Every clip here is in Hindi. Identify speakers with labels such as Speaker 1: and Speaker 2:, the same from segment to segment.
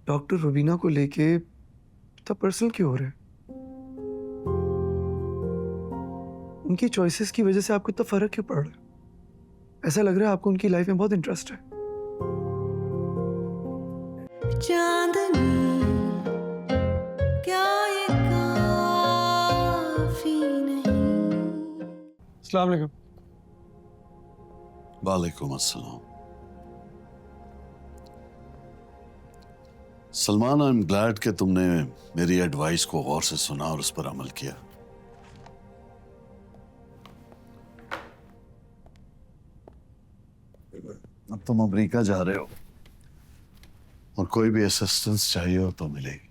Speaker 1: डॉक्टर रुबीना को लेके इतना पर्सनल क्यों हो रहा है? उनकी चॉइसेस की वजह से आपको इतना फर्क क्यों पड़ रहा है? ऐसा लग रहा है आपको उनकी लाइफ में बहुत इंटरेस्ट है।
Speaker 2: चांदनी क्या ये काफी नहीं।
Speaker 1: अस्सलाम वालेकुम।
Speaker 3: वालेकुम अस्सलाम। सलमान, आई एम ग्लैड कि तुमने मेरी एडवाइस को गौर से सुना और उस पर अमल किया। अब तुम अमेरिका जा रहे हो और कोई भी असिस्टेंस चाहिए हो तो मिलेगी।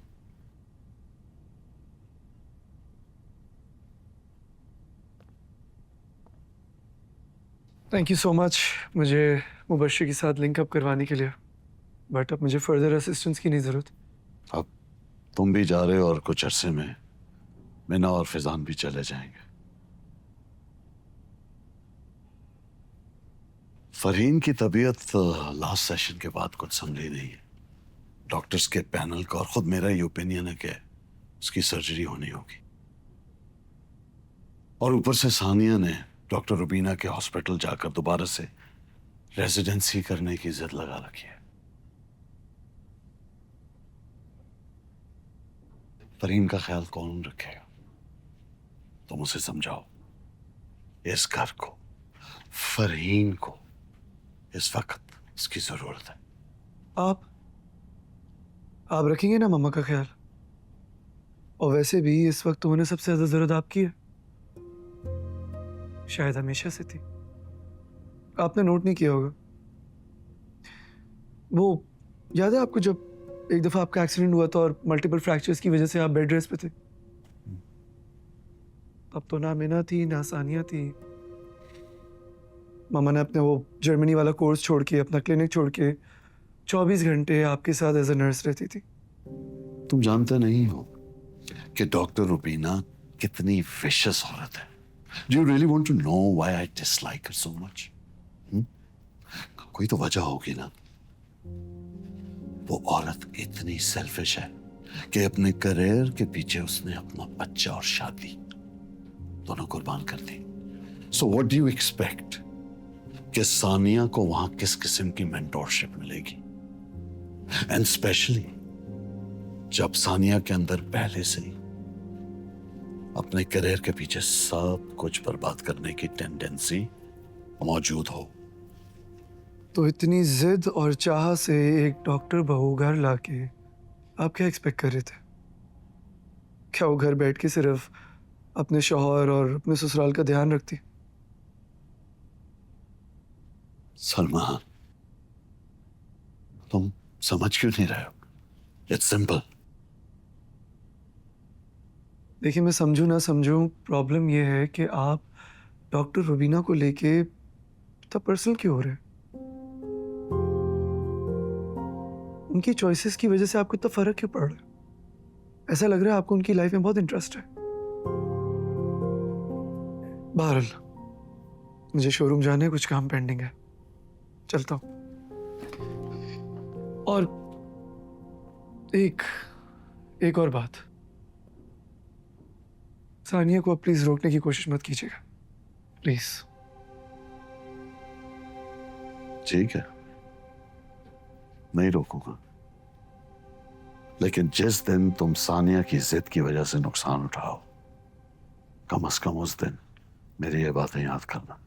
Speaker 1: थैंक यू सो मच मुझे मुबश्शिर के साथ लिंक अप करवाने के लिए, बट अब मुझे फर्दर असिस्टेंस की नहीं ज़रूरत।
Speaker 3: अब तुम भी जा रहे हो और कुछ अरसे में मिना और फिजान भी चले जाएंगे। फरहीन की तबीयत लास्ट सेशन के बाद कुछ संभली नहीं है। डॉक्टर्स के पैनल का और खुद मेरा ही ओपिनियन है कि उसकी सर्जरी होनी होगी। और ऊपर से सानिया ने डॉक्टर रुबीना के हॉस्पिटल जाकर दोबारा से रेजिडेंसी करने की जिद लगा रखी है। फरहीन का ख्याल कौन रखेगा? तुम उसे समझाओ। इस घर को, फरहीन को इस वक्त इसकी जरूरत है।
Speaker 1: आप रखेंगे ना मम्मा का ख्याल? और वैसे भी इस वक्त तो उन्हें सबसे ज्यादा जरूरत आपकी है, शायद हमेशा से थी। आपने नोट नहीं किया होगा, वो याद है आपको जब एक दफा आपका एक्सीडेंट हुआ था और मल्टीपल फ्रैक्चर्स की वजह से आप बेड रेस्ट पे थे? अब तो ना मिना थी ना सानिया थी। मामा ने अपने वो जर्मनी वाला कोर्स छोड़ के, अपना क्लिनिक छोड़ के 24 घंटे आपके साथ एज ए नर्स रहती थी।
Speaker 3: तुम जानते नहीं हो कि डॉक्टर रुबीना कितनी विशियस औरत है। Do you really want to know why I dislike her so much? कोई तो वजह होगी ना। वो औरत इतनी सेल्फिश है कि अपने करियर के पीछे उसने अपना बच्चा और शादी दोनों कुर्बान कर दी। So what do you expect कि सानिया को वहां किस किस्म की मेंटोरशिप मिलेगी? एंड स्पेशली जब सानिया के अंदर पहले से ही अपने करियर के पीछे सब कुछ बर्बाद करने की टेंडेंसी मौजूद हो।
Speaker 1: तो इतनी जिद और चाह से एक डॉक्टर बहू घर लाके आप क्या एक्सपेक्ट कर रहे थे? क्या वो घर बैठ के सिर्फ अपने शौहर और अपने ससुराल का ध्यान रखती?
Speaker 3: सलमान, तुम समझ क्यों नहीं रहे हो? It's simple.
Speaker 1: देखिए, मैं समझूं ना समझूं, प्रॉब्लम ये है कि आप डॉक्टर रुबीना को लेके इतना पर्सनल क्यों हो रहे हैं? उनकी चॉइसेस की वजह से आपको इतना फर्क क्यों पड़ रहा है? ऐसा लग रहा है आपको उनकी लाइफ में बहुत इंटरेस्ट है। बहरहाल, मुझे शोरूम जाने है, कुछ काम पेंडिंग है, चलता हूं। और एक और बात, सानिया को प्लीज रोकने की कोशिश मत कीजिएगा, प्लीज।
Speaker 3: ठीक है, नहीं रोकूंगा, लेकिन जिस दिन तुम सानिया की जिद की वजह से नुकसान उठाओ, कम से कम उस दिन मेरी ये बातें याद करना।